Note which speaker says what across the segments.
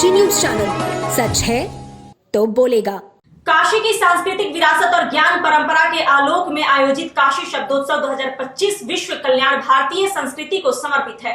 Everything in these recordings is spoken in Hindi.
Speaker 1: जी न्यूज चैनल, सच है तो बोलेगा।
Speaker 2: काशी की सांस्कृतिक विरासत और ज्ञान परंपरा के आलोक में आयोजित काशी शब्दोत्सव 2025 विश्व कल्याण भारतीय संस्कृति को समर्पित है।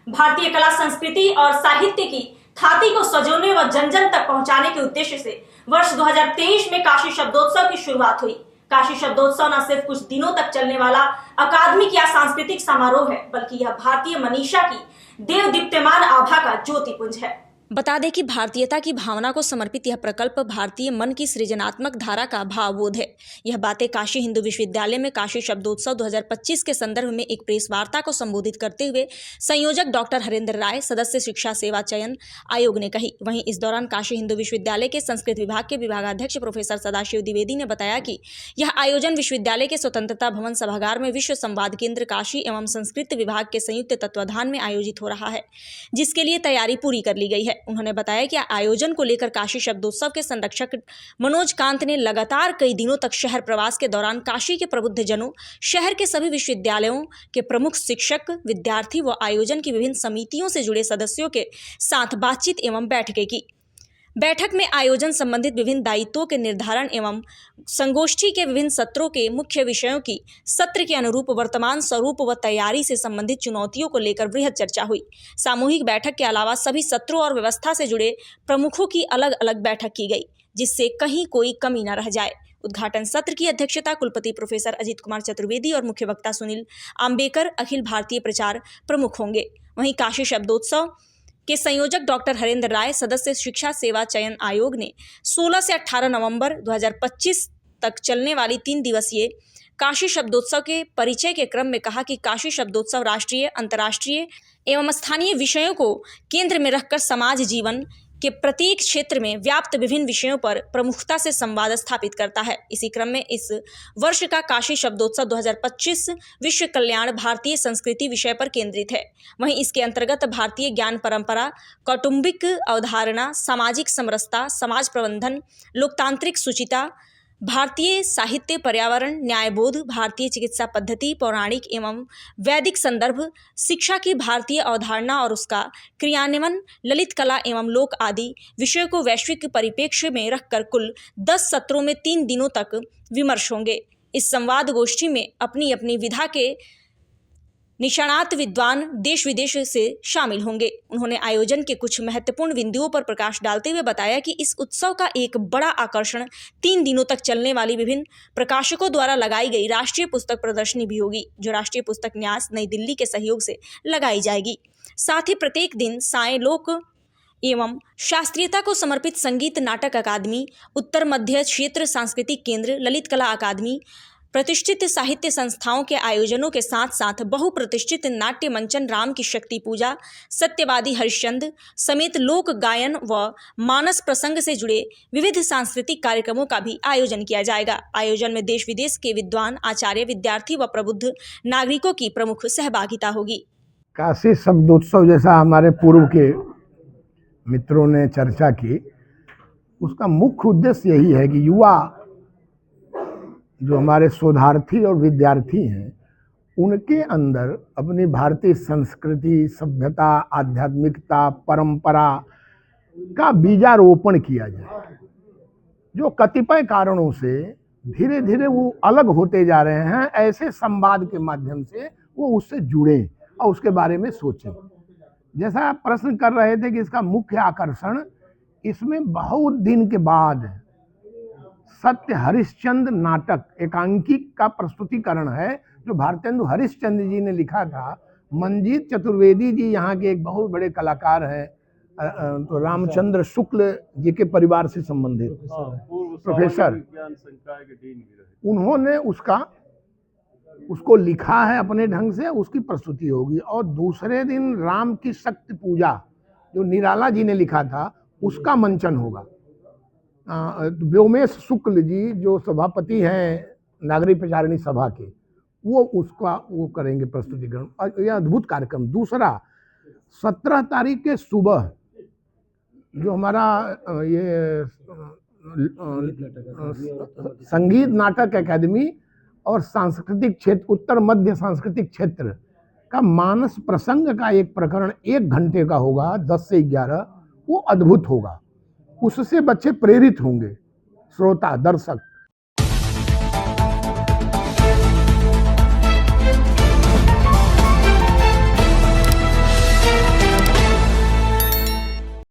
Speaker 2: भारतीय कला संस्कृति और साहित्य की थाती को सजोने व जन जन तक पहुंचाने के उद्देश्य से वर्ष 2023 में काशी शब्दोत्सव की शुरुआत हुई। काशी शब्दोत्सव न सिर्फ कुछ दिनों तक चलने वाला अकादमिक या सांस्कृतिक समारोह है, बल्कि यह भारतीय मनीषा की देव दीप्यमान आभा का ज्योतिपुंज है।
Speaker 3: बता दें कि भारतीयता की भावना को समर्पित यह प्रकल्प भारतीय मन की सृजनात्मक धारा का भावबोध है। यह बातें काशी हिंदू विश्वविद्यालय में काशी शब्दोत्सव 2025 के संदर्भ में एक प्रेस वार्ता को संबोधित करते हुए संयोजक डॉक्टर हरेंद्र राय, सदस्य शिक्षा सेवा चयन आयोग ने कही। वहीं इस दौरान काशी हिंदू विश्वविद्यालय के संस्कृत विभाग के विभागाध्यक्ष प्रोफेसर सदाशिव द्विवेदी ने बताया कि यह आयोजन विश्वविद्यालय के स्वतंत्रता भवन सभागार में विश्व संवाद केंद्र काशी एवं संस्कृत विभाग के संयुक्त तत्वाधान में आयोजित हो रहा है, जिसके लिए तैयारी पूरी कर ली गई है। उन्होंने बताया कि आयोजन को लेकर काशी शब्दोत्सव के संरक्षक मनोज कांत ने लगातार कई दिनों तक शहर प्रवास के दौरान काशी के प्रबुद्ध जनों, शहर के सभी विश्वविद्यालयों के प्रमुख शिक्षक, विद्यार्थी व आयोजन की विभिन्न समितियों से जुड़े सदस्यों के साथ बातचीत एवं बैठकें की। बैठक में आयोजन संबंधित विभिन्न दायित्वों के निर्धारण एवं संगोष्ठी के विभिन्न सत्रों के मुख्य विषयों की सत्र के अनुरूप वर्तमान स्वरूप व तैयारी से संबंधित चुनौतियों को लेकर वृहद चर्चा हुई। सामूहिक बैठक के अलावा सभी सत्रों और व्यवस्था से जुड़े प्रमुखों की अलग अलग बैठक की गई, जिससे कहीं कोई कमी न रह जाए। उद्घाटन सत्र की अध्यक्षता कुलपति प्रोफेसर अजित कुमार चतुर्वेदी और मुख्य वक्ता सुनील आम्बेकर, अखिल भारतीय प्रचार प्रमुख होंगे। वहीं काशी शब्दोत्सव के संयोजक डॉक्टर हरेंद्र राय, सदस्य शिक्षा सेवा चयन आयोग ने 16 से 18 नवंबर 2025 तक चलने वाली 3 दिवसीय काशी शब्दोत्सव के परिचय के क्रम में कहा कि काशी शब्दोत्सव राष्ट्रीय, अंतर्राष्ट्रीय एवं स्थानीय विषयों को केंद्र में रखकर समाज जीवन के प्रत्येक क्षेत्र में व्याप्त विभिन्न विषयों पर प्रमुखता से संवाद स्थापित करता है। इसी क्रम में इस वर्ष का काशी शब्दोत्सव 2025 विश्व कल्याण भारतीय संस्कृति विषय पर केंद्रित है। वहीं इसके अंतर्गत भारतीय ज्ञान परंपरा, कौटुंबिक अवधारणा, सामाजिक समरसता, समाज प्रबंधन, लोकतांत्रिक शुचिता, भारतीय साहित्य, पर्यावरण, न्यायबोध, भारतीय चिकित्सा पद्धति, पौराणिक एवं वैदिक संदर्भ, शिक्षा की भारतीय अवधारणा और उसका क्रियान्वयन, ललित कला एवं लोक आदि विषयों को वैश्विक परिप्रेक्ष्य में रखकर कुल 10 सत्रों में 3 दिनों तक विमर्श होंगे। इस संवाद गोष्ठी में अपनी अपनी विधा के निष्णात विद्वान देश विदेश से शामिल होंगे। उन्होंने आयोजन के कुछ महत्वपूर्ण बिंदुओं पर प्रकाश डालते हुए बताया कि इस उत्सव का एक बड़ा आकर्षण 3 दिनों तक चलने वाली विभिन्न प्रकाशकों द्वारा लगाई गई राष्ट्रीय पुस्तक प्रदर्शनी भी होगी, जो राष्ट्रीय पुस्तक न्यास नई दिल्ली के सहयोग से लगाई जाएगी। साथ ही प्रत्येक दिन साय लोक एवं शास्त्रीयता को समर्पित संगीत नाटक अकादमी, उत्तर मध्य क्षेत्र सांस्कृतिक केंद्र, ललित कला अकादमी, प्रतिष्ठित साहित्य संस्थाओं के आयोजनों के साथ साथ बहुप्रतिष्ठित नाट्य मंचन राम की शक्ति पूजा, सत्यवादी हरिश्चंद्र समेत लोक गायन व मानस प्रसंग से जुड़े विविध सांस्कृतिक कार्यक्रमों का भी आयोजन किया जाएगा। आयोजन में देश विदेश के विद्वान, आचार्य, विद्यार्थी व प्रबुद्ध नागरिकों की प्रमुख सहभागिता होगी।
Speaker 4: काशी शब्दोत्सव जैसा हमारे पूर्व के मित्रों ने चर्चा की, उसका मुख्य उद्देश्य यही है कि युवा जो हमारे शोधार्थी और विद्यार्थी हैं, उनके अंदर अपनी भारतीय संस्कृति, सभ्यता, आध्यात्मिकता, परंपरा का बीजारोपण किया जाए। जो कतिपय कारणों से धीरे धीरे वो अलग होते जा रहे हैं, ऐसे संवाद के माध्यम से वो उससे जुड़ें और उसके बारे में सोचें। जैसा आप प्रश्न कर रहे थे कि इसका मुख्य आकर्षण, इसमें बहुत दिन के बाद सत्य हरिश्चंद्र नाटक एकांकिक का प्रस्तुतिकरण है, जो भारतेंदु हरिश्चंद्र जी ने लिखा था। मंजीत चतुर्वेदी जी यहाँ के एक बहुत बड़े कलाकार हैं, तो रामचंद्र शुक्ल जी के परिवार से संबंधित प्रोफेसर, उन्होंने उसको लिखा है अपने ढंग से, उसकी प्रस्तुति होगी। और दूसरे दिन राम की शक्ति पूजा जो निराला जी ने लिखा था, उसका मंचन होगा। व्योमेश शुक्ल जी जो सभापति हैं नागरिक प्रचारिणी सभा के, वो करेंगे प्रस्तुतिकरण, और यह अद्भुत कार्यक्रम। दूसरा 17 तारीख के सुबह जो हमारा ये संगीत नाटक अकादमी और सांस्कृतिक क्षेत्र, उत्तर मध्य सांस्कृतिक क्षेत्र का मानस प्रसंग का एक प्रकरण 1 घंटे का होगा, 10 से 11। वो अद्भुत होगा। उससे बच्चे प्रेरित होंगे, श्रोता दर्शक